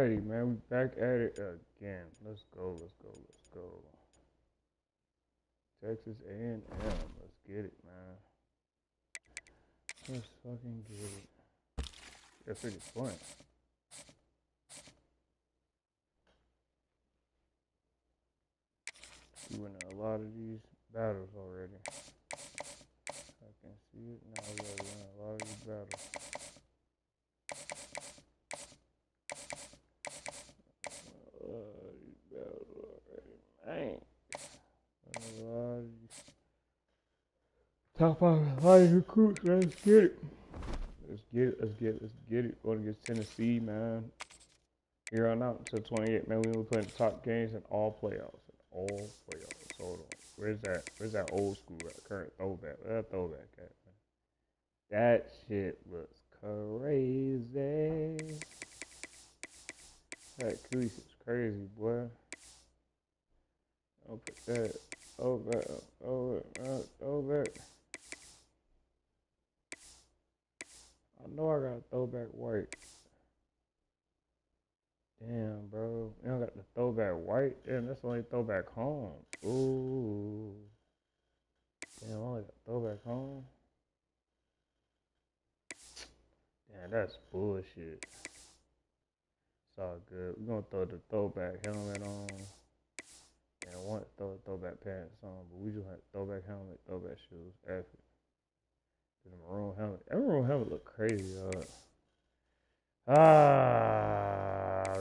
Alrighty, man. We back at it again. Let's go. Texas A&M. Let's get it, man. Let's fucking get it. That's pretty fun. We win a lot of these battles already. I can see it now. We gotta win a lot of these battles. Man. Top 5 high recruits. Let's get it. Let's get it. Going against Tennessee, man. Here on out until 28, man. We will play the top games in all playoffs. Hold on. Where's that old school current throwback? Where's that throwback at, man? That shit looks crazy. That crease is crazy, boy. I'll put that over. I know I got a throwback white. Damn, bro. You don't got the throwback white? Damn, that's the only throwback home. Ooh. Damn, I only got throwback home. Damn, that's bullshit. It's all good. We're gonna throw the throwback helmet on. And I want to throw the throwback pants on, but we just have throwback helmet, throwback shoes. F it. The maroon helmet. That maroon helmet look crazy, we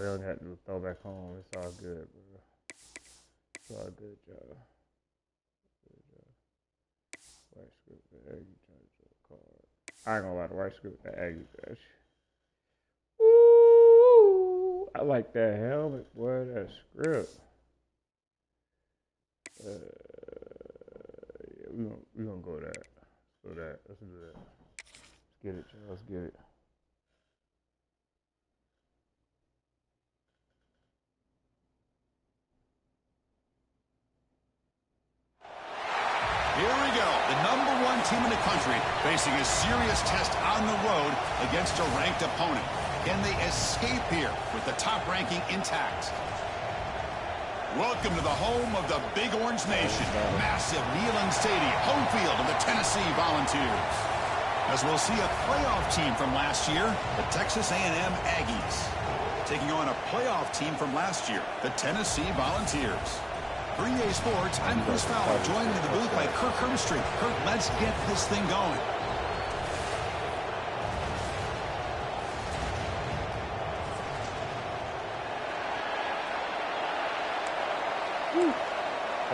don't have to do throwback home. It's all good, bro. It's all good, y'all. White script, the Aggie change card. I ain't gonna lie, the white script, the Aggie dash. Ooh, I like that helmet, boy. That script. Yeah, we gonna go that. Let's do that. Let's get it, y'all. Let's get it. Here we go. The #1 team in the country facing a serious test on the road against a ranked opponent. Can they escape here with the top ranking intact? Welcome to the home of the Big Orange Nation. Massive Neyland Stadium, home field of the Tennessee Volunteers. As we'll see a playoff team from last year, the Texas A&M Aggies, taking on a playoff team from last year, the Tennessee Volunteers. For EA Sports, I'm Chris Fowler, joined in the booth by Kirk Herbstreit. Kirk, let's get this thing going.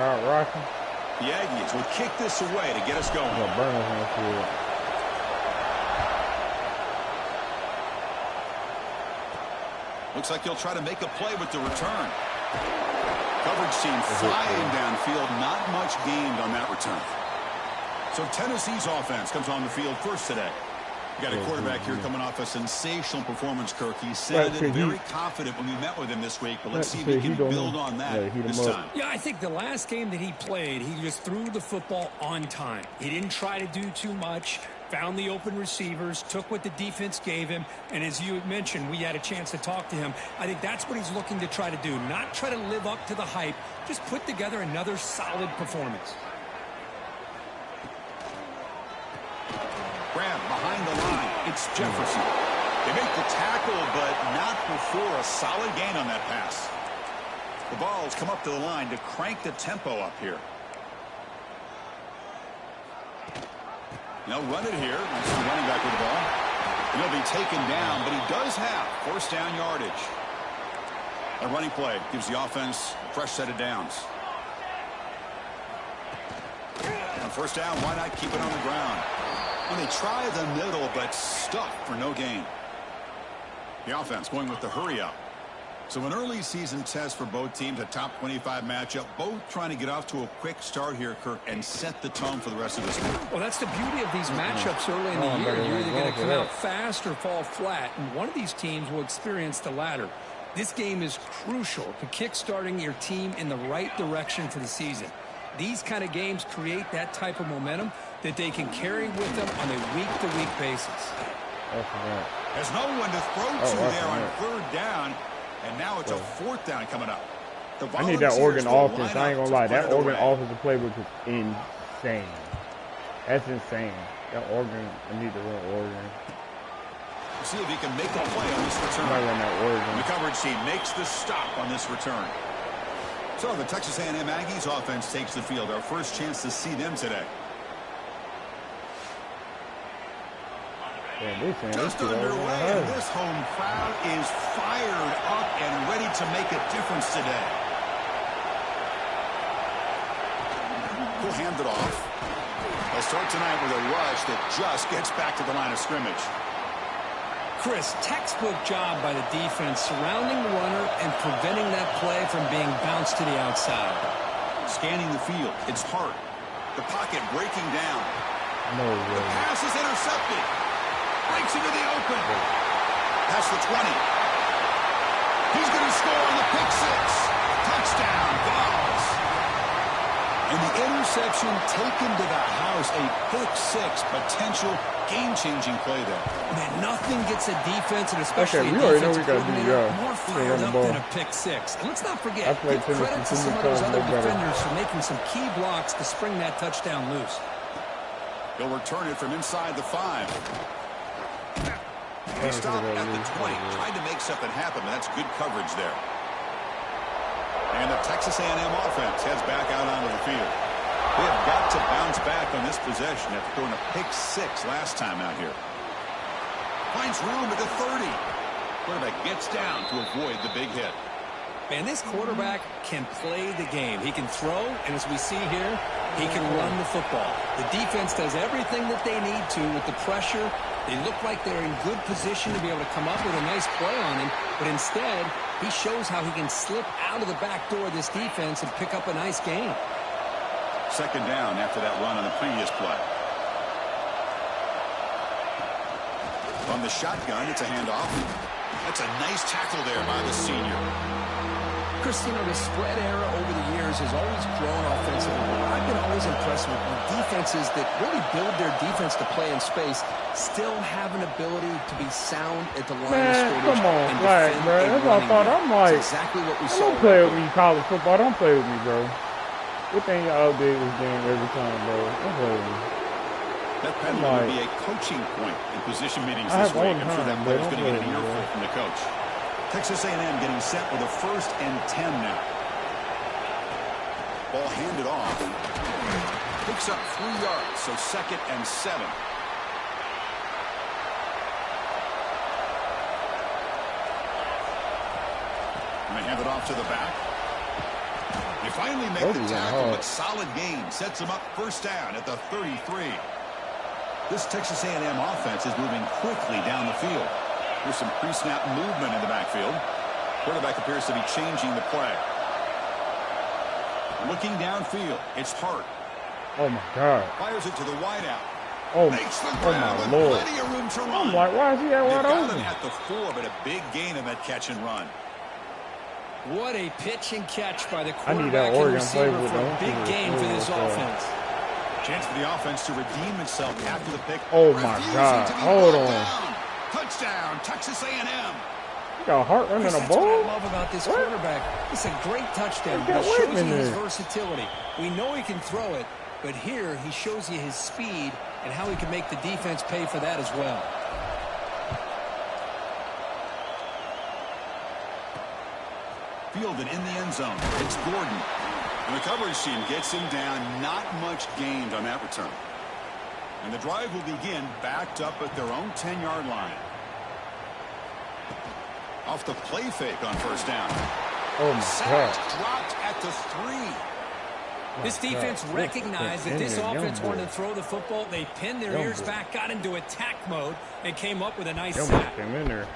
Rocking. The Aggies would kick this away to get us going. Looks like he'll try to make a play with the return. Coverage team flying downfield, not much gained on that return. So Tennessee's offense comes on the field first today. You got a quarterback here coming off a sensational performance, Kirk. He sounded very confident when we met with him this week, but let's see if he can build on that this time. Yeah, I think the last game that he played, he just threw the football on time. He didn't try to do too much, found the open receivers, took what the defense gave him, and as you had mentioned, we had a chance to talk to him. I think that's what he's looking to try to do, not try to live up to the hype, just put together another solid performance. Grab behind the line. It's Jefferson. They make the tackle, but not before a solid gain on that pass. The ball's come up to the line to crank the tempo up here. They'll run it here. That's the running back with the ball. He'll be taken down, but he does have first down yardage. A running play gives the offense a fresh set of downs. On first down, why not keep it on the ground? Well, they try the middle, but stuck for no gain. The offense going with the hurry up. So an early season test for both teams, a top 25 matchup, both trying to get off to a quick start here, Kirk, and set the tone for the rest of this week. Well, that's the beauty of these matchups early in the year. You're either going to come out fast or fall flat, and one of these teams will experience the latter. This game is crucial to kick-starting your team in the right direction for the season. These kind of games create that type of momentum that they can carry with them on a week-to-week basis. There's no one to throw to there on third down. And now it's a 4th down coming up. I need that Oregon offense. I ain't gonna lie. That Oregon offensive playbook is insane. That's insane. That Oregon, I need to run Oregon. See if he can make a play on this return. I run that Oregon. The coverage team makes the stop on this return. So the Texas A&M Aggies offense takes the field. Our first chance to see them today. Just underway, and this home crowd is fired up and ready to make a difference today. We'll hand it off. They'll start tonight with a rush that just gets back to the line of scrimmage. Chris, textbook job by the defense surrounding the runner and preventing that play from being bounced to the outside. Scanning the field, it's Hart. The pocket breaking down. No way. The pass is intercepted. Breaks into the open. Past the 20. He's going to score on the pick 6. Touchdown, Vols. And the interception taken to the house. A pick 6 potential game-changing play there. Man, nothing gets a defense, and especially we a already know defensive we gotta do, coordinator, more fired up than a pick 6. And let's not forget, I played give credit to some of those other better. defenders for making some key blocks to spring that touchdown loose. He'll return it from inside the 5. He stopped at the 20, trying to make something happen, but that's good coverage there. And the Texas A&M offense heads back out onto the field. They have got to bounce back on this possession after throwing a pick 6 last time out here. Finds room at the 30. Quarterback gets down to avoid the big hit. Man, this quarterback can play the game. He can throw, and as we see here, he can run the football. The defense does everything that they need to with the pressure. They look like they're in good position to be able to come up with a nice play on him, but instead, he shows how he can slip out of the back door of this defense and pick up a nice gain. 2nd down after that run on the previous play. On the shotgun, it's a handoff. That's a nice tackle there by the senior. Chris, you know, the spread era over the years has always grown offensively. I've been always impressed with defenses that really build their defense to play in space, still have an ability to be sound at the line of scrimmage. Come on, flag, bro. That's what I thought. I'm like, exactly what we saw. Don't play with me, college football. Don't play with me, bro. Good thing y'all update this game every time, bro. Don't play with me. That penalty would be a coaching point in position meetings this week. I'm sure that player's going to get an earful from the coach. Texas A&M getting set with a 1st and 10 now. Ball handed off. Picks up 3 yards, so 2nd and 7. And they hand it off to the back. They finally make the tackle, but solid gain sets them up 1st down at the 33. This Texas A&M offense is moving quickly down the field. There's some pre-snap movement in the backfield. Quarterback appears to be changing the play. Looking downfield, it's Hart. Oh my God! Fires it to the wideout. Oh, Makes the oh grab my with Lord! plenty of room to run. I'm like, why is he that wide They got open? him at the 4, but a big gain in that catch and run. What a pitch and catch by the I need that quarterback and Oregon receiver playbook, for a though. big gain for this offense. Chance for the offense to redeem itself after the pick. Oh my God! Hold on. Down. Touchdown, Texas A&M. You got Hart running Chris, a that's ball? what I love about this quarterback. It's a great touchdown. He shows you his versatility. We know he can throw it, but here he shows you his speed and how he can make the defense pay for that as well. Fielded in the end zone. It's Gordon. And the coverage team gets him down. Not much gained on that return. And the drive will begin backed up at their own 10-yard line. Off the play fake on 1st down. Oh my God! Dropped at the 3. This defense recognized that this offense wanted to throw the football. They pinned their ears back, got into attack mode, and came up with a nice sack. Came in there.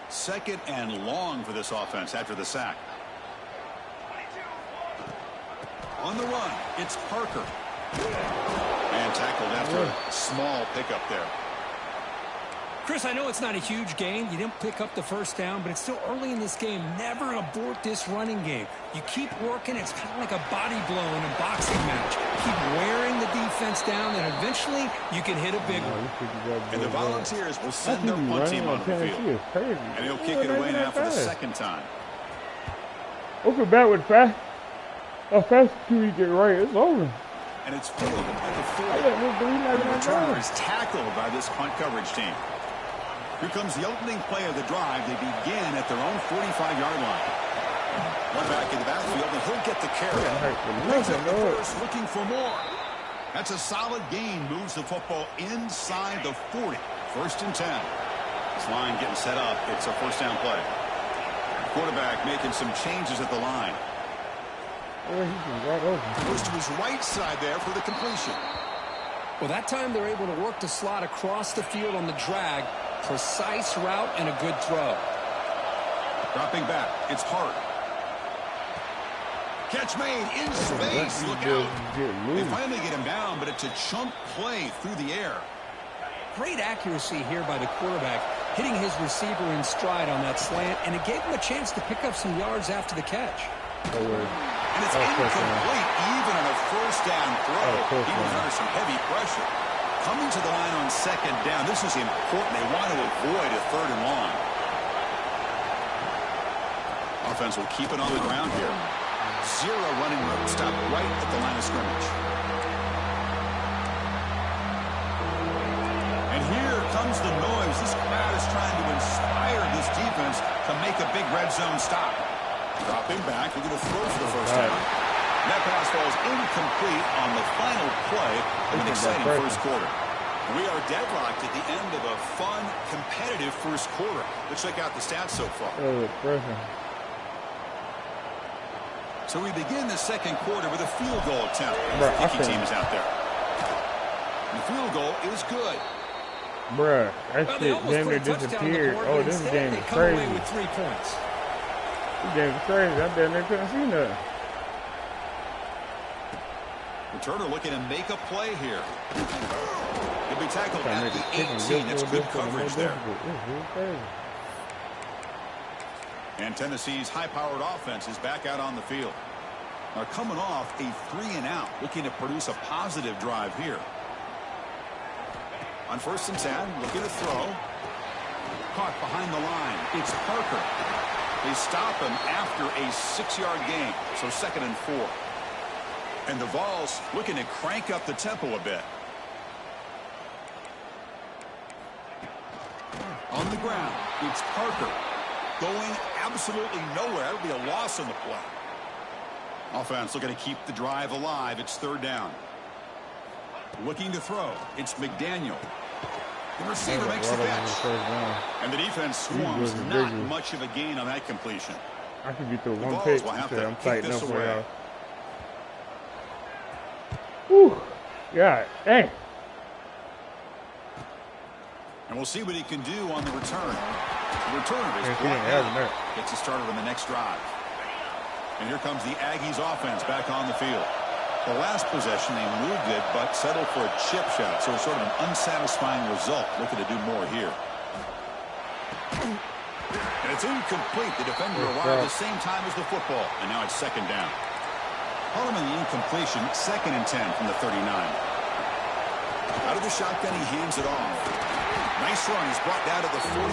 Second and long for this offense after the sack. On the run, it's Parker. And tackled after a small pickup there. Chris, I know it's not a huge gain. You didn't pick up the first down, but it's still early in this game. Never abort this running game. You keep working. It's kind of like a body blow in a boxing match. Keep wearing the defense down, and eventually you can hit a big one. And the Volunteers will send their punt team onto the field. And he'll kick it away now for the second time. Open back with fast. How fast do we get right? It's over. And it's fielded at the 40. The returner is tackled by this punt coverage team. Here comes the opening play of the drive. They begin at their own 45-yard line. One back in the backfield, and he'll get the carry. Brings up the first, looking for more. That's a solid gain. Moves the football inside the 40. 1st and 10. This line getting set up. It's a first down play. Quarterback making some changes at the line. Goes to his right side there for the completion. Well, that time they're able to work the slot across the field on the drag. Precise route and a good throw. Dropping back. It's Hart. Catch made in space. Look out. They finally get him down, but it's a chunk play through the air. Great accuracy here by the quarterback, hitting his receiver in stride on that slant, and it gave him a chance to pick up some yards after the catch. And it's incomplete, even on a first down throw. He was under some heavy pressure. Coming to the line on second down, this is important. They want to avoid a 3rd and long. Offense will keep it on the ground here. 0 running room. Stop right at the line of scrimmage. And here comes the noise. This crowd is trying to inspire this defense to make a big red zone stop. Dropping back, we're going to throw for the first down. That pass falls incomplete on the final play of an exciting first quarter. We are deadlocked at the end of a fun, competitive first quarter. Let's check out the stats so far. So we begin the second quarter with a field goal attempt. The kicking team is out there. The field goal is good. Bruh, that shit damn near disappeared. Oh, this game is crazy. Away with 3 points. This game is crazy. I damn near couldn't see nothing. Returner looking to make a play here. He'll be tackled at the 18. That's good coverage there. And Tennessee's high-powered offense is back out on the field. Now coming off a 3-and-out, looking to produce a positive drive here. On 1st and 10, looking to throw. Caught behind the line. It's Parker. They stop him after a 6-yard gain, so 2nd and 4. And the Vols looking to crank up the tempo a bit. On the ground, it's Parker. Going absolutely nowhere. That'll be a loss on the play. Offense looking to keep the drive alive. It's 3rd down. Looking to throw. It's McDaniel. The receiver makes the catch. And the defense swarms. Not much of a gain on that completion. I could be through one pitch. I'm tighten up for y'all. Whew. Yeah, dang. And we'll see what he can do on the return. The returner is blocked out. Gets it started on the next drive. And here comes the Aggies offense back on the field. The last possession, they moved it, but settled for a chip shot. So it's sort of an unsatisfying result. Looking to do more here. And it's incomplete. The defender arrived at the same time as the football. And now it's 2nd down. Harmon the incompletion, 2nd and 10 from the 39. Out of the shotgun, he hands it off. Nice run. He's brought down to the 44.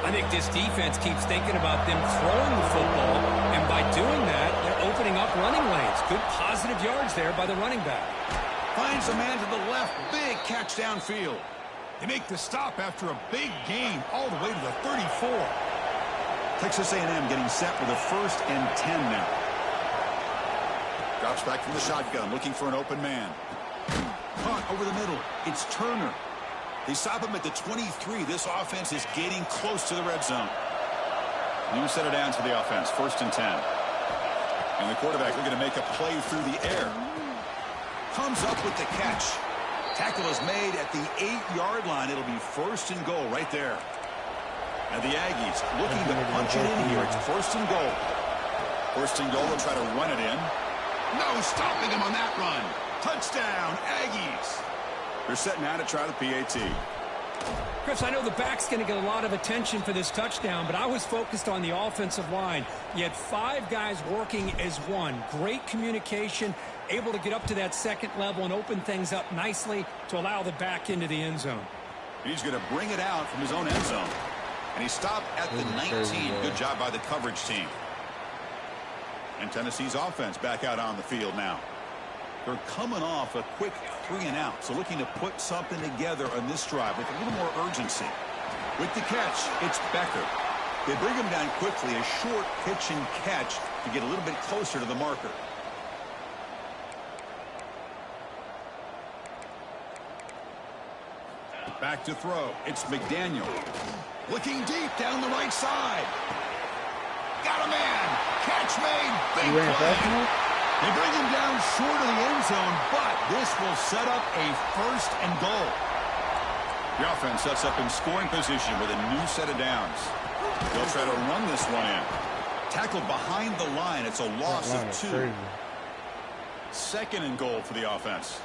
I think this defense keeps thinking about them throwing the football, and by doing that, they're opening up running lanes. Good positive yards there by the running back. Finds a man to the left. Big catch downfield. They make the stop after a big gain all the way to the 34. Texas A&M getting set with a 1st and 10 now. Drops back from the shotgun, looking for an open man. Caught over the middle. It's Turner. They stop him at the 23. This offense is getting close to the red zone. New set it down to the offense. 1st and 10. And the quarterback looking to make a play through the air. Comes up with the catch. Tackle is made at the 8-yard line. It'll be 1st and goal right there. And the Aggies looking to punch it in here. It's 1st and goal. 1st and goal. They'll try to run it in. No stopping him on that run. Touchdown, Aggies. They're setting out to try the PAT. Chris, I know the back's going to get a lot of attention for this touchdown, but I was focused on the offensive line. You had 5 guys working as one. Great communication, able to get up to that second level and open things up nicely to allow the back into the end zone. He's going to bring it out from his own end zone. And he stopped at the 19. Good job by the coverage team. And Tennessee's offense back out on the field now. They're coming off a quick 3-and-out, so looking to put something together on this drive with a little more urgency. With the catch, it's Becker. They bring him down quickly, a short pitch and catch to get a little bit closer to the marker. Back to throw. It's McDaniel. Looking deep down the right side. Got a man. Catch made. Big play. They bring him down short of the end zone, but this will set up a 1st and goal. The offense sets up in scoring position with a new set of downs. They'll try to run this one in. Tackled behind the line. It's a loss of 2. 2nd and goal for the offense.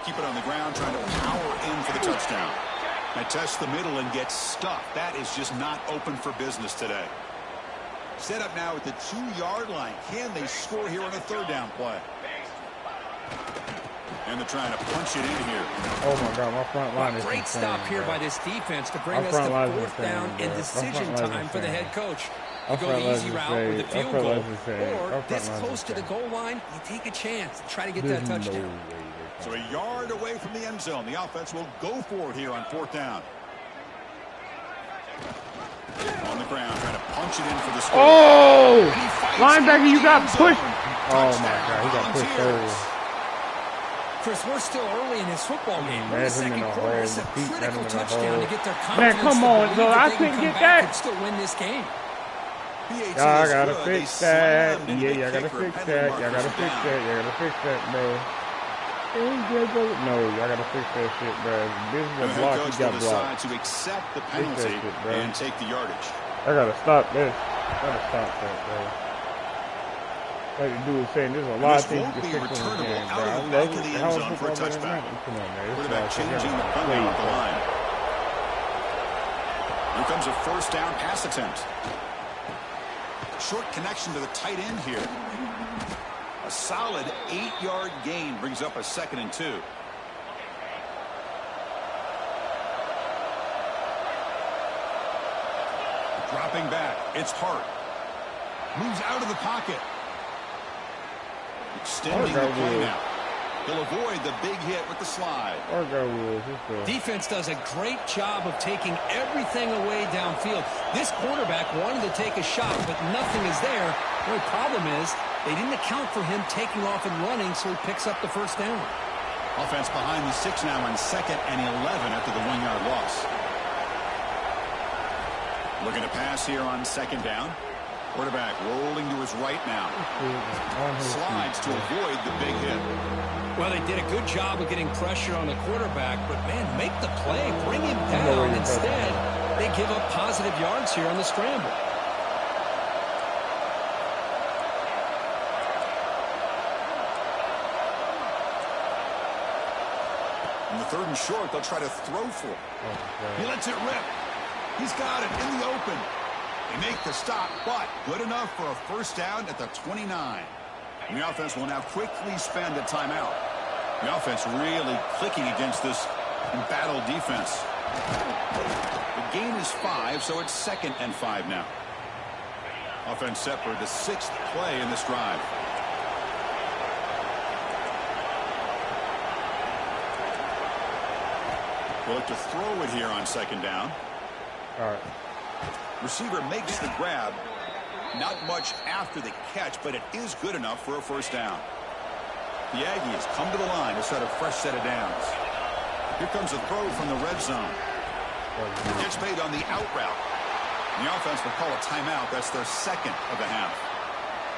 Keep it on the ground, trying to power in for the touchdown. They test the middle and get stuffed. That is just not open for business today. Set up now at the 2-yard line. Can they score here on a 3rd down play? And they're trying to punch it in here. Oh my God, my front line is great insane, stop here bro. by this defense to bring us to 4th down and decision time for the head coach. You go the easy route with the field goal, or this close to the goal line, you take a chance to try to get that touchdown. So a yard away from the end zone. The offense will go for it here on 4th down. On the ground, trying to punch it in for the score. Oh! Linebacker, you got pushed. Oh my God, he got pushed early. Chris, we're still early in this football game. We're in the Imagine in second a quarter. hole, It's a the feet critical had him in a touchdown hole. to get their confidence. Man, come on, to so believe I that they couldn't can get come that. back and still win this game. Y'all gotta fix that. Yeah, y'all gotta fix that. Y'all gotta fix that. Y'all gotta fix that, bro. No, y'all gotta fix that shit, bro. This is a block. You got blocked. To accept the penalty and take the yardage. I gotta stop this. I gotta stop that, bro. Like the dude was saying, there's a lot of things to fix in this game, bro. Out of the back of the end zone for a touchdown. Come on, man. Quarterback changing the play off the line. Here comes a 1st down pass attempt. Short connection to the tight end here. A solid 8-yard gain brings up a 2nd and 2. Dropping back, it's Hart. Moves out of the pocket. Extending the play now. He'll avoid the big hit with the slide. Defense does a great job of taking everything away downfield. This quarterback wanted to take a shot, but nothing is there. The only problem is they didn't account for him taking off and running, so he picks up the 1st down. Offense behind the 6 now on 2nd and 11 after the 1-yard loss. Looking to pass here on 2nd down. Quarterback rolling to his right now. Slides to avoid the big hit. Well, they did a good job of getting pressure on the quarterback, but, man, make the play. Bring him down. Instead, they give up positive yards here on the scramble. In the 3rd and short, they'll try to throw for it. He lets it rip. He's got it in the open. They make the stop, but good enough for a 1st down at the 29. And the offense will now quickly spend a timeout. The offense really clicking against this embattled defense. The gain is 5, so it's 2nd and 5 now. Offense set for the 6th play in this drive. We'll look to throw it here on 2nd down. All right. Receiver makes the grab. Not much after the catch, but it is good enough for a 1st down. The Aggies come to the line to set a fresh set of downs. Here comes a throw from the red zone. Gets made on the out route. The offense will call a timeout. That's their 2nd of the half.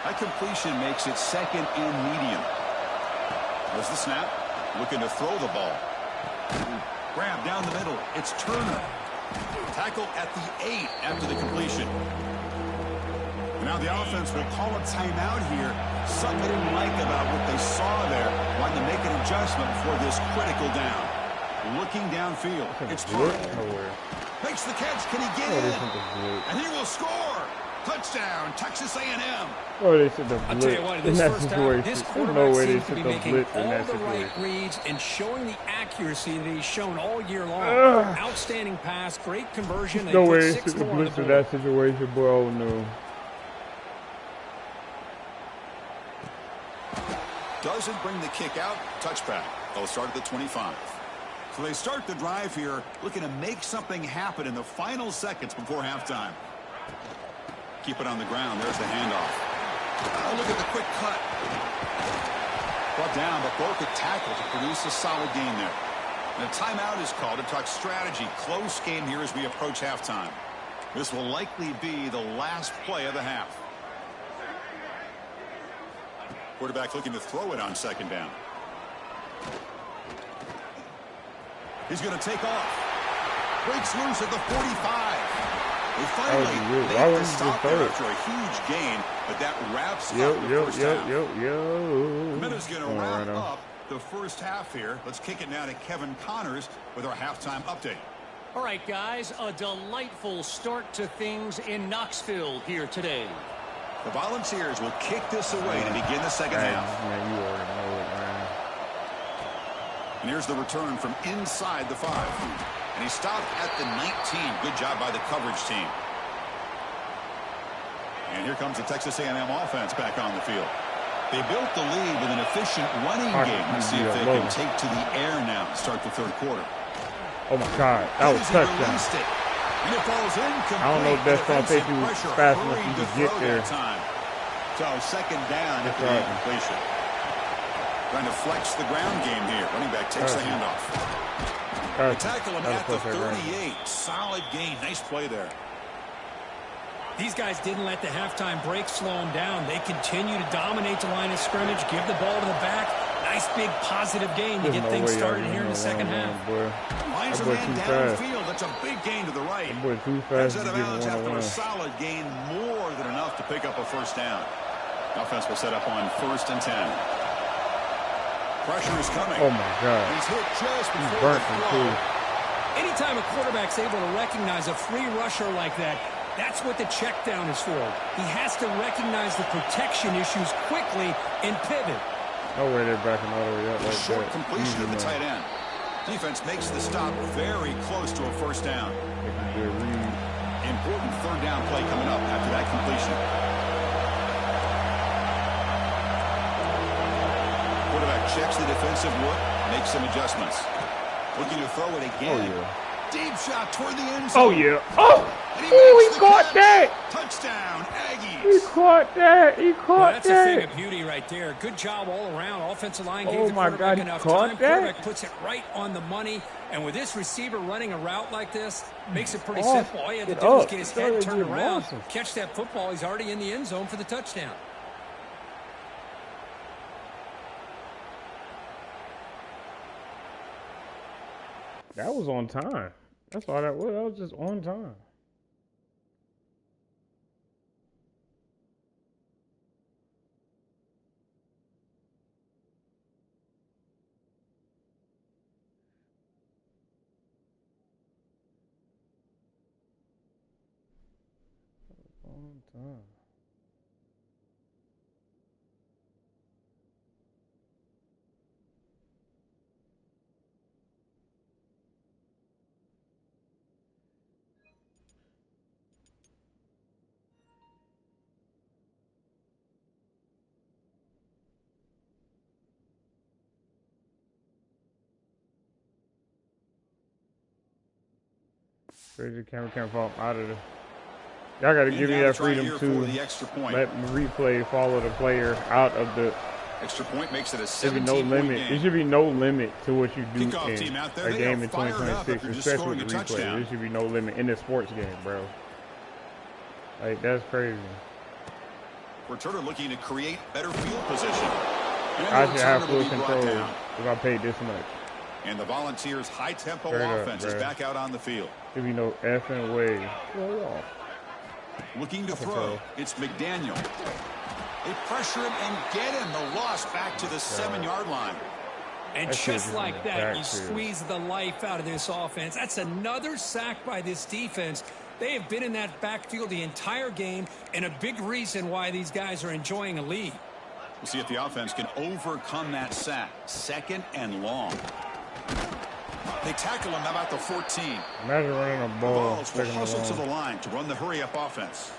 That completion makes it 2nd and medium. There's the snap. Looking to throw the ball. Grab down the middle. It's Turner. Tackle at the 8 after the completion. And Now the offense will call a timeout here. Something they didn't like about what they saw there. Wanting to make an adjustment before this critical down. Looking downfield. It's Tartt. Makes the catch. Can he get in? And he will score. Touchdown, Texas A&M. Oh, they should have I'll tell you what, in this first half, this quarterback seems to be making all the right reads and showing the accuracy that he's shown all year long. Outstanding pass, great conversion. No way they should have blitzed in that situation, boy. Oh, no. Doesn't bring the kick out. Touchback. They'll start at the 25. So they start the drive here, looking to make something happen in the final seconds before halftime. Keep it on the ground. There's the handoff. Oh, look at the quick cut. Brought down, but broke a tackle to produce a solid gain there. And a timeout is called to talk strategy. Close game here as we approach halftime. This will likely be the last play of the half. Quarterback looking to throw it on second down. He's going to take off. Breaks loose at the 45. They finally made the stop there after a huge gain, but that wraps up the first half. The minute's going to wrap up the first half here. Let's kick it now to Kevin Connors with our halftime update. All right, guys, a delightful start to things in Knoxville here today. The Volunteers will kick this away to begin the second half. Man, you already know it, man. And here's the return from inside the 5. And he stopped at the 19. Good job by the coverage team. And here comes the Texas A&M offense back on the field. They built the lead with an efficient running game. Let's see if they can take to the air now to start the third quarter. Oh, my God. That was touchdown. And it falls incomplete. I don't know if that's going to take you fast enough for you to get there. So second down after the incompletion. Trying to flex the ground game here. Running back takes the handoff. They tackle him at the 38. Solid gain. Nice play there. These guys didn't let the halftime break slow them down. They continue to dominate the line of scrimmage, give the ball to the back. Nice big positive gain to get things started here in the second half. Finds a man downfield. That's a big gain to the right. Heads out of bounds after a solid gain, more than enough to pick up a first down. Offense will set up on 1st and 10. Pressure is coming. Oh, my God. He's hit just before the throw. Anytime a quarterback's able to recognize a free rusher like that, that's what the check down is for. He has to recognize the protection issues quickly and pivot. No way they're backing all the way up like short that. Completion to the tight end. Defense makes the stop very close to a first down. Important third down play coming up after that completion. Quarterback checks the defensive look, makes some adjustments. Looking to throw it again. Oh, yeah. Deep shot toward the end zone. Oh, yeah. Oh! And he caught catch. that! Touchdown, Aggies. He caught that. He caught that's that. That's a thing of beauty right there. Good job all around. Offensive line gave the my quarterback God, enough caught time. that? Quarterback puts it right on the money. And with this receiver running a route like this, makes it pretty simple. All you have to do is get his head turned around, catch that football. He's already in the end zone for the touchdown. That was on time. That's all that was. That was just on time. On time. Crazy camera can't fall out of the. Y'all got to give me that freedom to let replay follow the player out of the. Extra point makes it a 17-point There should be no limit. game. There should be no limit to what you do Kickoff in team out there, a they game are in fired up 2026, after just especially with scoring a the replay. touchdown. There should be no limit in a sports game, bro. Like, that's crazy. Returner looking to create better field position. I should have full control if I paid this much. And the Volunteers' high-tempo Straight up, offense is bro. back out on the field. There be no effing way. Looking to throw. It's McDaniel. They pressure him and get him. The loss back to the 7-yard line. And just like that, you squeeze the life out of this offense. That's another sack by this defense. They have been in that backfield the entire game, and a big reason why these guys are enjoying a lead. We'll see if the offense can overcome that sack. 2nd and long. They tackle him about the 14. Imagine running a ball. The Vols will hustle to the line to run the hurry-up offense.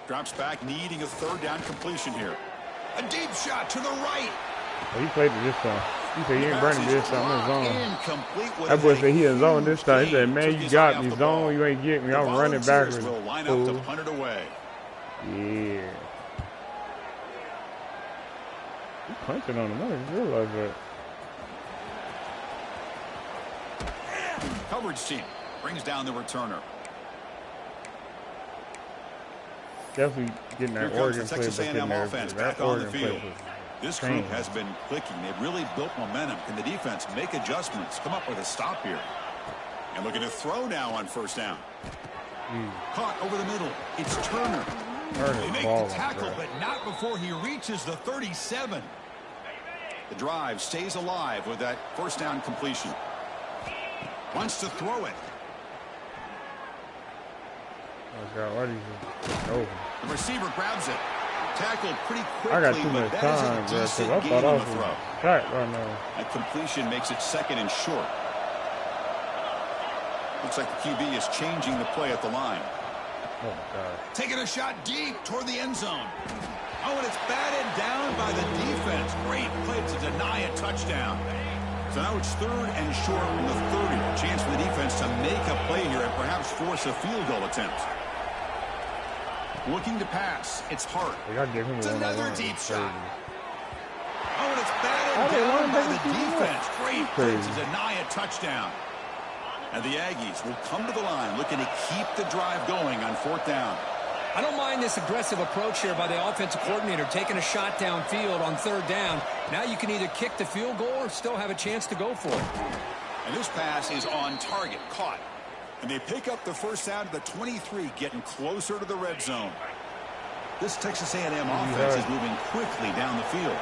Drops back, needing a 3rd down completion here. A deep shot to the right. Oh, he played it this time. He said he ain't burning this time in zone. Incomplete. That boy said he in zone this time. He said, man, you got me zone. You ain't getting me. I'm running backwards. Will line up to punt it away. Yeah. He punching on him. I didn't realize that. Coverage team brings down the returner. Definitely getting that Oregon the Texas playbook A&M in there. offense That back on the Oregon field. playbook. This group has been clicking. They've really built momentum. Can the defense make adjustments? Come up with a stop here. And looking to throw now on 1st down. Caught over the middle. It's Turner. They make the tackle, but not before he reaches the 37. The drive stays alive with that 1st down completion. Wants to throw it. Oh, God, why did you over? The receiver grabs it. Tackled pretty quickly. I got too much time, bro, because I thought I was shot right now. That completion makes it 2nd and short. Looks like the QB is changing the play at the line. Oh, my God. Taking a shot deep toward the end zone. Oh, and it's batted down by the defense. Great play to deny a touchdown. So now it's 3rd and short from the 30. A chance for the defense to make a play here and perhaps force a field goal attempt. Looking to pass. It's Hart. It's another deep shot. Oh, and it's batted down by the defense. Great play to deny a touchdown. And the Aggies will come to the line looking to keep the drive going on 4th down. I don't mind this aggressive approach here by the offensive coordinator, taking a shot downfield on 3rd down. Now you can either kick the field goal or still have a chance to go for it. And this pass is on target, caught. And they pick up the 1st down to the 23, getting closer to the red zone. This Texas A&M offense is moving quickly down the field.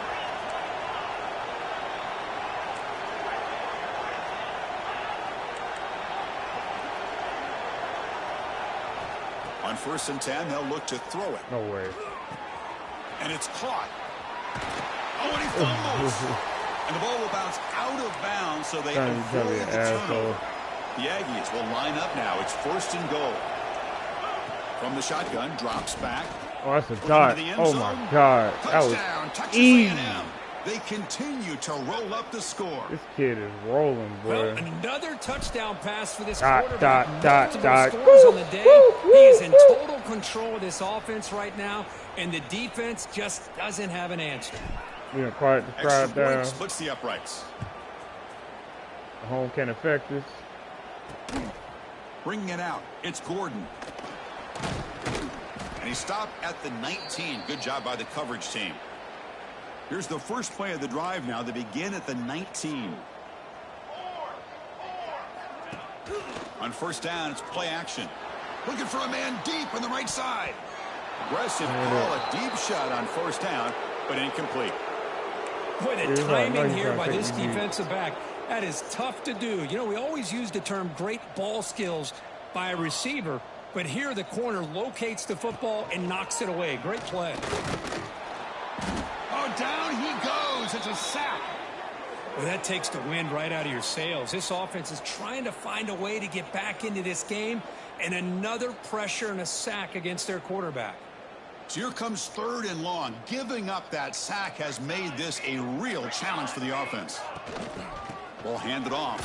On 1st and 10, they'll look to throw it. No way. And it's caught. Oh, and he fumbles. And the ball will bounce out of bounds, so they avoid the turnover. The Aggies will line up now. It's 1st and goal. From the shotgun, drops back. Oh, that's a dot. Oh, my God. Touchdown, Texas A&M. They continue to roll up the score. This kid is rolling, boy. Well, another touchdown pass for this quarterback. Multiple scores on the day. He is in total control of this offense right now, and the defense just doesn't have an answer. We're going to quiet the crowd down. Splits the uprights. The home can't affect this. Bringing it out. It's Gordon. And he stopped at the 19. Good job by the coverage team. Here's the first play of the drive now. They begin at the 19. On 1st down, it's play action. Looking for a man deep on the right side. Aggressive call, a deep shot on 1st down, but incomplete. Boy, the timing here by this defensive back, that is tough to do. You know, we always use the term great ball skills by a receiver, but here the corner locates the football and knocks it away. Great play. Oh, down he goes. It's a sack. Well, that takes the wind right out of your sails. This offense is trying to find a way to get back into this game, and another pressure and a sack against their quarterback. So here comes 3rd and long. Giving up that sack has made this a real challenge for the offense. Ball handed off.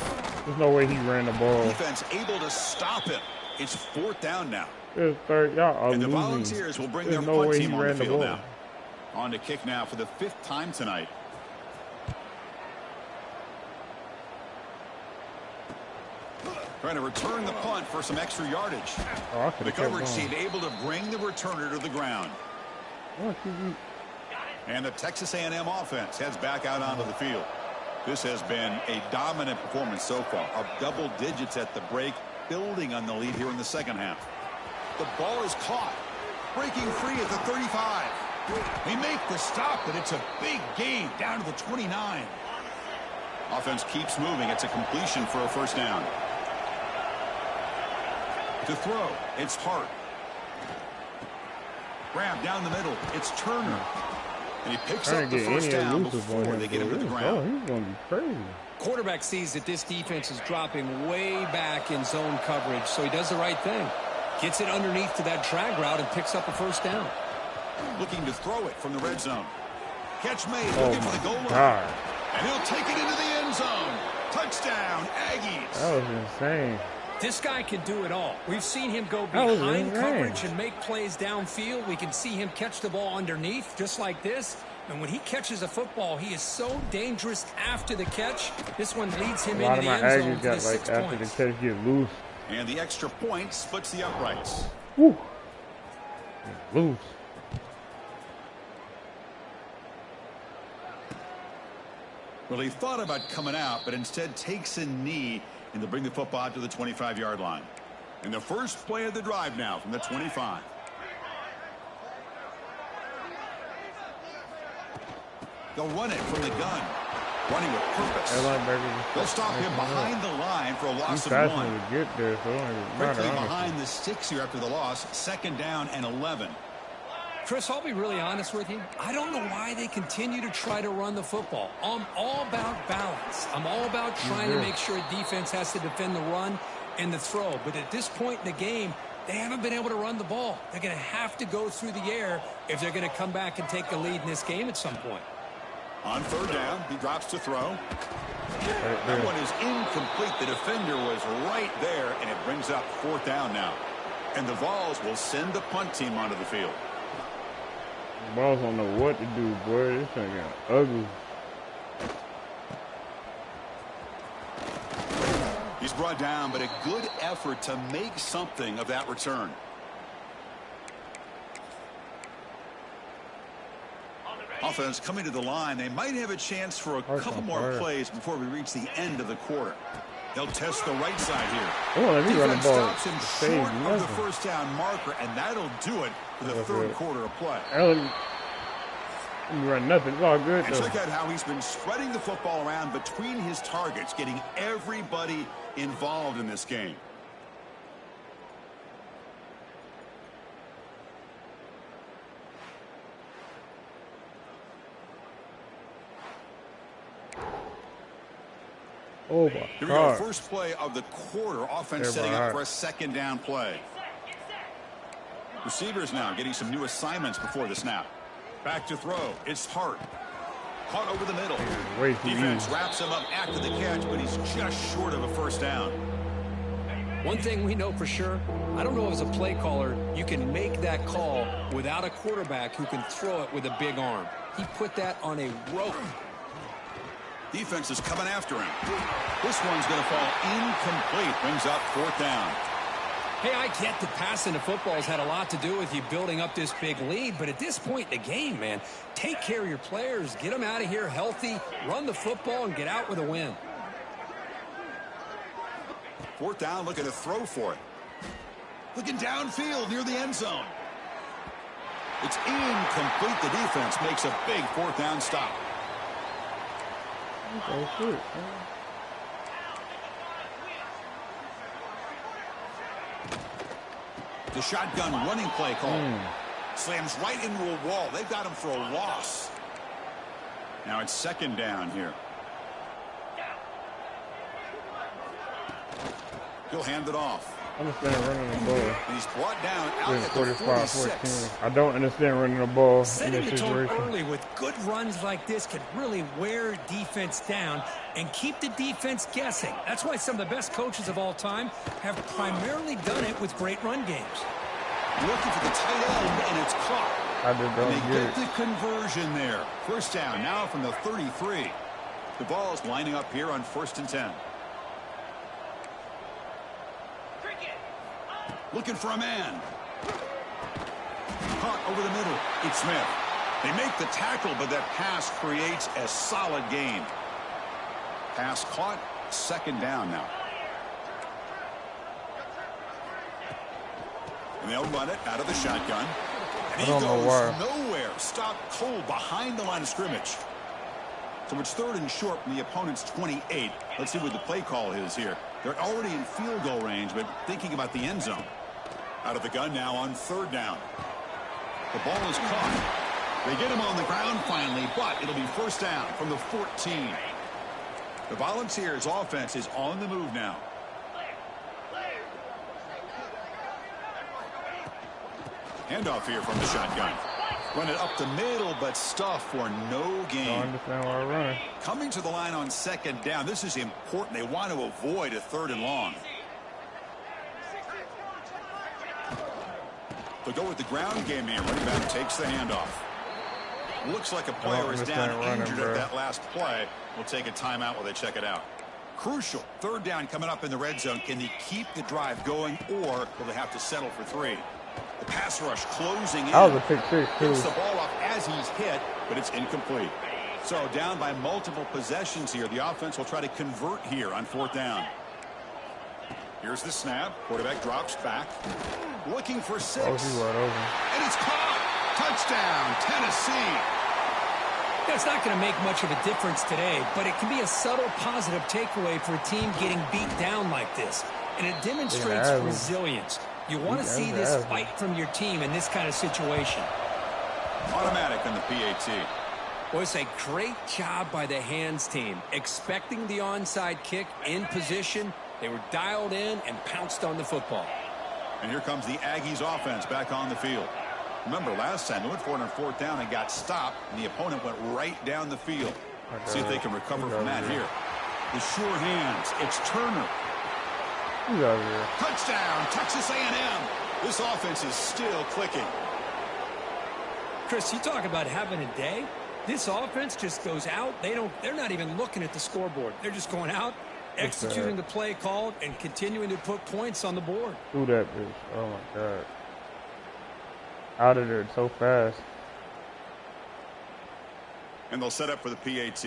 There's no way he ran the ball. Defense able to stop it. It's 4th down now. It's 3rd. Y'all are and the losing. Volunteers will bring There's their no punt way team he on the ran the field ball. now. On to kick now for the 5th time tonight. Trying to return the punt for some extra yardage. Oh, the coverage team able to bring the returner to the ground. And the Texas A&M offense heads back out onto the field. This has been a dominant performance so far, of double digits at the break, building on the lead here in the second half. The ball is caught, breaking free at the 35. They make the stop, but it's a big gain down to the 29. Offense keeps moving. It's a completion for a first down. To throw, it's Hart. Grab down the middle. It's Turner. And he picks up the first down before they get him to the ground. Oh, he's going to be crazy. Quarterback sees that this defense is dropping way back in zone coverage, so he does the right thing. Gets it underneath to that drag route and picks up a first down. Looking to throw it from the red zone. Catch made, looking for the goal line. God. And he'll take it into the end zone. Touchdown, Aggies. That was insane. This guy can do it all. We've seen him go behind coverage and make plays downfield. We can see him catch the ball underneath, just like this. And when he catches a football, he is so dangerous after the catch. This one leads him into the end zone for the 6 after points. the catch get loose. And the extra point splits the uprights. Woo. Get loose. Well, he thought about coming out, but instead takes a knee and to bring the football to the 25-yard line. And the first play of the drive now from the 25. They'll run it from the gun. Running with purpose. They'll stop him behind the line for a loss of 1. To get there, so Quickly behind the sticks here after the loss. Second down and 11. Chris, I'll be really honest with you. I don't know why they continue to try to run the football. I'm all about balance. I'm all about trying to make sure a defense has to defend the run and the throw. But at this point in the game, they haven't been able to run the ball. They're going to have to go through the air if they're going to come back and take the lead in this game at some point. On third down, he drops to throw. That one is incomplete. The defender was right there, and it brings up fourth down now. And the Vols will send the punt team onto the field. The Vols don't know what to do, boy. This thing got ugly. He's brought down, but a good effort to make something of that return. Offense coming to the line. They might have a chance for a couple more plays before we reach the end of the quarter. They'll test the right side here. Oh, defense stops him short of the first down marker, and that'll do it for the third quarter of play. Run nothing. It's all good, and though. check out how he's been spreading the football around between his targets, getting everybody involved in this game. Oh, my Here we go. God. First play of the quarter. Offense setting up for a second down play. Receivers now getting some new assignments before the snap. Back to throw. It's Hart. Caught over the middle. Defense wraps him up after the catch, but he's just short of a first down. One thing we know for sure, I don't know as a play caller, you can make that call without a quarterback who can throw it with a big arm. He put that on a rope. Defense is coming after him. This one's going to fall incomplete. Brings up fourth down. Hey, I get that passing the football has had a lot to do with you building up this big lead, but at this point in the game, man, take care of your players, get them out of here healthy, run the football, and get out with a win. Fourth down, looking to throw for it. Looking downfield near the end zone. It's incomplete. The defense makes a big fourth down stop. The shotgun running play call. Slams right into a wall. They've got him for a loss. Now it's second down here. He'll hand it off. I understand running the ball. And he's brought down out at the 46. I don't understand running the ball Setting in the this tone situation. early with good runs like this can really wear defense down and keep the defense guessing. That's why some of the best coaches of all time have primarily done it with great run games. Looking for the tight end, and it's caught. I just don't And they get get the conversion there. First down now from the 33. The ball's lining up here on 1st and 10. Looking for a man. Caught over the middle. It's Smith. They make the tackle, but that pass creates a solid gain. Pass caught. Second down now. And they'll run it out of the shotgun. And he goes nowhere. Stopped cold behind the line of scrimmage. So it's 3rd and short from the opponent's 28. Let's see what the play call is here. They're already in field goal range, but thinking about the end zone. Out of the gun now on 3rd down. The ball is caught. They get him on the ground finally, but it'll be 1st down from the 14. The Volunteers offense is on the move now. Handoff here from the shotgun. Run it up the middle, but stuff for no gain. Don't understand why I'm running. Coming to the line on 2nd down. This is important. They want to avoid a 3rd and long. They'll go with the ground game here. Running back takes the handoff. Looks like a player is down injured at that last play. We'll take a timeout while they check it out. Crucial. 3rd down coming up in the red zone. Can they keep the drive going, or will they have to settle for 3? The pass rush closing in. That was a pick 6, too. Gets the ball up as he's hit, but it's incomplete. So down by multiple possessions here. The offense will try to convert here on 4th down. Here's the snap. Quarterback drops back. Looking for 6. Oh, he's wide open. And it's caught. Touchdown, Tennessee. It's not going to make much of a difference today, but it can be a subtle positive takeaway for a team getting beat down like this. And it demonstrates resilience. You want to see this fight from your team in this kind of situation. Automatic on the PAT. Well, it's a great job by the hands team. Expecting the onside kick in position, they were dialed in and pounced on the football. And here comes the Aggies offense back on the field. Remember, last time they went for it on 4th down and got stopped, and the opponent went right down the field. See if they can recover from that here. The sure hands. It's Turner. Touchdown, Texas A&M. This offense is still clicking. Chris, you talk about having a day. This offense just goes out. They're not even looking at the scoreboard. They're just going out, executing the play called, and continuing to put points on the board. Who that bitch? Oh my God. Out of there so fast. And they'll set up for the PAT.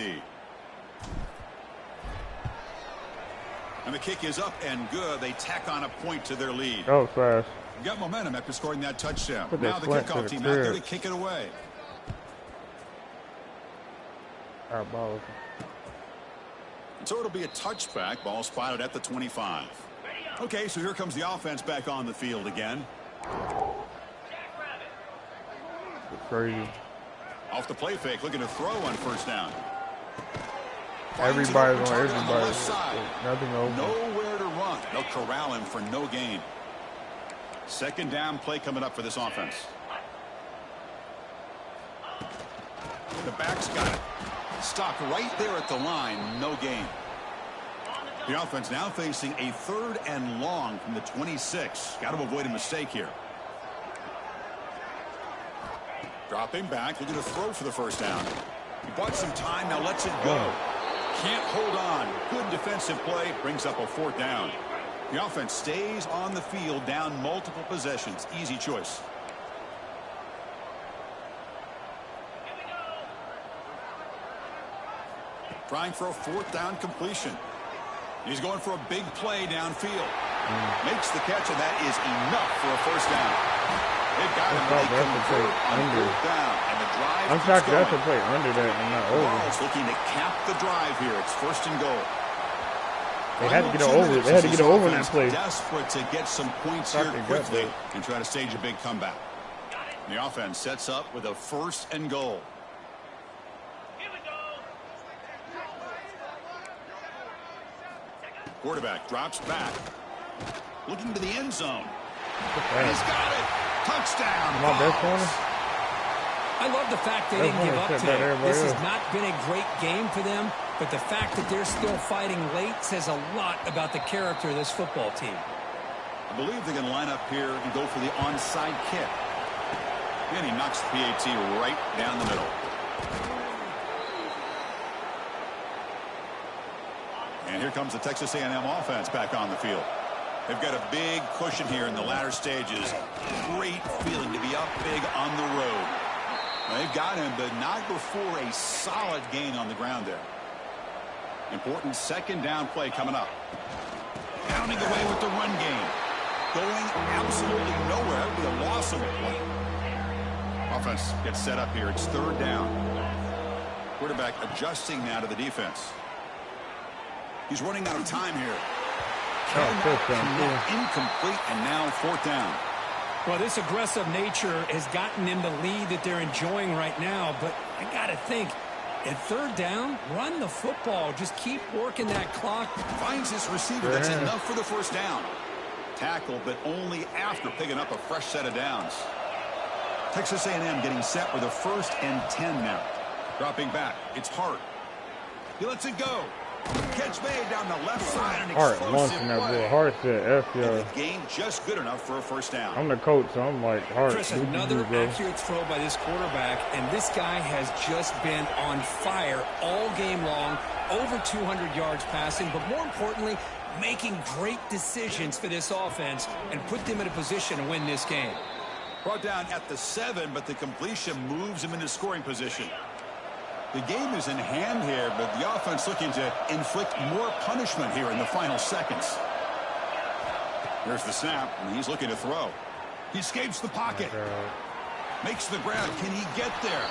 And the kick is up and good. They tack on a point to their lead. Oh, fast. Got momentum after scoring that touchdown. Put now that the kickoff team out there to kick it away. Ball. And so it'll be a touchback. Ball spotted at the 25. Okay, so here comes the offense back on the field again. Crazy. Off the play fake, looking to throw on 1st down. Everybody's on everybody. Nothing over. Nowhere to run. They'll corral him for no gain. 2nd down play coming up for this offense. The back's got it. Stopped right there at the line. No gain. The offense now facing a 3rd and long from the 26. Got to avoid a mistake here. Dropping back, looking to throw for the 1st down. He bought some time, now lets it go. Can't hold on. Good defensive play, brings up a 4th down. The offense stays on the field, down multiple possessions. Easy choice. Trying for a 4th down completion. He's going for a big play downfield. Makes the catch, and that is enough for a 1st down. They've got him. They convert on 4th down, and the drive I'm shocked that's a play under that and not over. Ball's looking to cap the drive here. It's 1st and goal. They had to get over. They had to get over that play. Desperate to get some points here quickly and try to stage a big comeback. The offense sets up with a 1st and goal. Quarterback drops back, looking to the end zone. And he's got it. Touchdown. My best corner. I love the fact they didn't give up today. This has not been a great game for them, but the fact that they're still fighting late says a lot about the character of this football team. I believe they're going to line up here and go for the onside kick. And he knocks the PAT right down the middle. And here comes the Texas A&M offense back on the field. They've got a big cushion here in the latter stages. Great feeling to be up big on the road. They've got him, but not before a solid gain on the ground there. Important second down play coming up. Pounding away with the run game. Going absolutely nowhere. That would be a loss of a play. Offense gets set up here. It's third down. Quarterback adjusting now to the defense. He's running out of time here. Incomplete, and now fourth down. Well, this aggressive nature has gotten them the lead that they're enjoying right now, but I got to think, at third down, run the football. Just keep working that clock. Finds his receiver. That's enough for the first down. Tackle, but only after picking up a fresh set of downs. Texas A&M getting set with a 1st and 10 now. Dropping back. It's Hart. He lets it go. Catch made down the left side. Hart launching that ball. Hart said, F yo. Game just good enough for a first down. I'm the coach, so I'm like, Hart. Chris, another accurate throw by this quarterback, and this guy has just been on fire all game long. Over 200 yards passing, but more importantly, making great decisions for this offense and put them in a position to win this game. Brought down at the 7, but the completion moves him into scoring position. The game is in hand here, but the offense looking to inflict more punishment here in the final seconds. There's the snap, and he's looking to throw. He escapes the pocket. Makes the grab. Can he get there?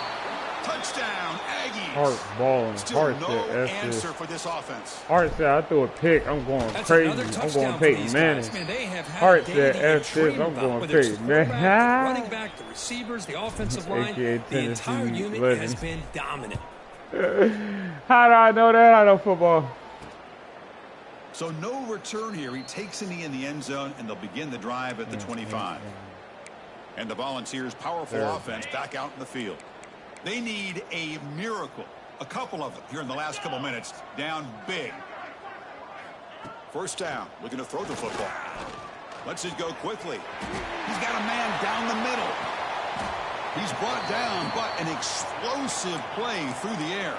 Touchdown, Aggies. Hart balling. Still Hart no said, answer for this offense. Hart said, I threw a pick. I'm going crazy. I'm going Peyton Manning. Hart said, F this. I'm going Peyton Manning. Running back, the receivers, the offensive line, the entire unit has been dominant. How do I know that? I know football. So no return here. He takes a knee in the end zone, and they'll begin the drive at the 25. And the Volunteers' powerful offense back out in the field. They need a miracle. A couple of them here in the last couple minutes. Down big. First down. Looking to throw the football. Lets it go quickly. He's got a man down the middle. He's brought down, but an explosive play through the air.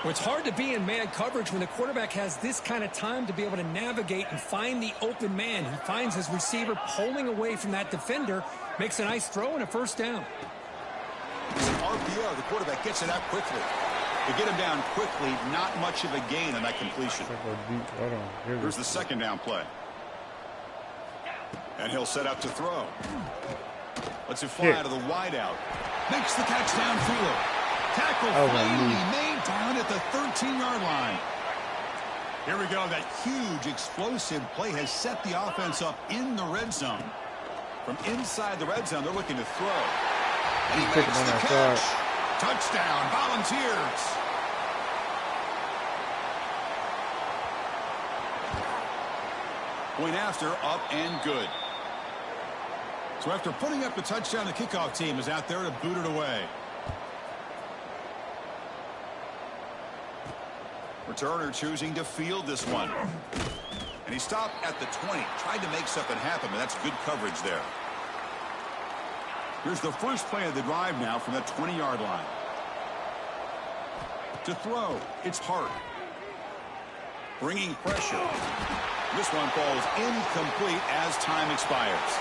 Well, it's hard to be in man coverage when the quarterback has this kind of time to be able to navigate and find the open man. He finds his receiver pulling away from that defender, makes a nice throw and a first down. It's an RPO. The quarterback gets it out quickly. To get him down quickly, not much of a gain on that completion. Here's the second down play. And he'll set up to throw. Lets it fly out of the wideout. Makes the catch downfield. Tackle finally made down at the 13-yard line. Here we go. That huge explosive play has set the offense up in the red zone. From inside the red zone, they're looking to throw. And he makes the catch. Touchdown, Volunteers. Point after, up and good. So after putting up the touchdown, the kickoff team is out there to boot it away. Returner choosing to field this one. And he stopped at the 20. Tried to make something happen, but that's good coverage there. Here's the first play of the drive now from the 20-yard line. To throw, it's Hart. Bringing pressure. This one falls incomplete as time expires.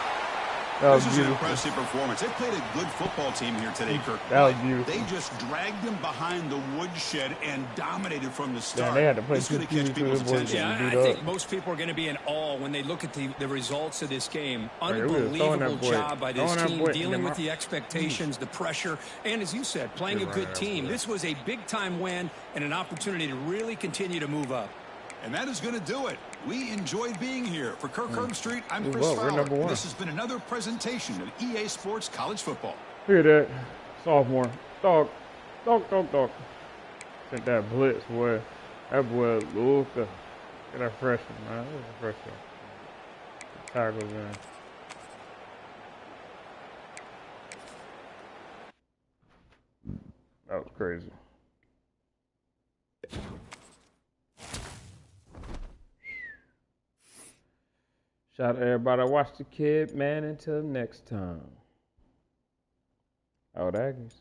This is an impressive performance. They played a good football team here today, Kirk. That was beautiful. They just dragged them behind the woodshed and dominated from the start. Yeah, they had to play it's going to catch people's attention. Yeah, I think most people are going to be in awe when they look at the results of this game. Unbelievable job by this team, dealing with the expectations, the pressure, and as you said, playing a good team. This was a big-time win and an opportunity to really continue to move up. And that is going to do it. We enjoyed being here. For Kirk Herbstreit, I'm Chris Fowler. This has been another presentation of EA Sports College Football. Look at that. Sophomore. Dog. Sent that blitz, boy. That boy, Luka. Get that freshman, man. That was a freshman. Tackles, man. That was crazy. Shout out to everybody. Watch the kid, man. Until next time. Out Aggies.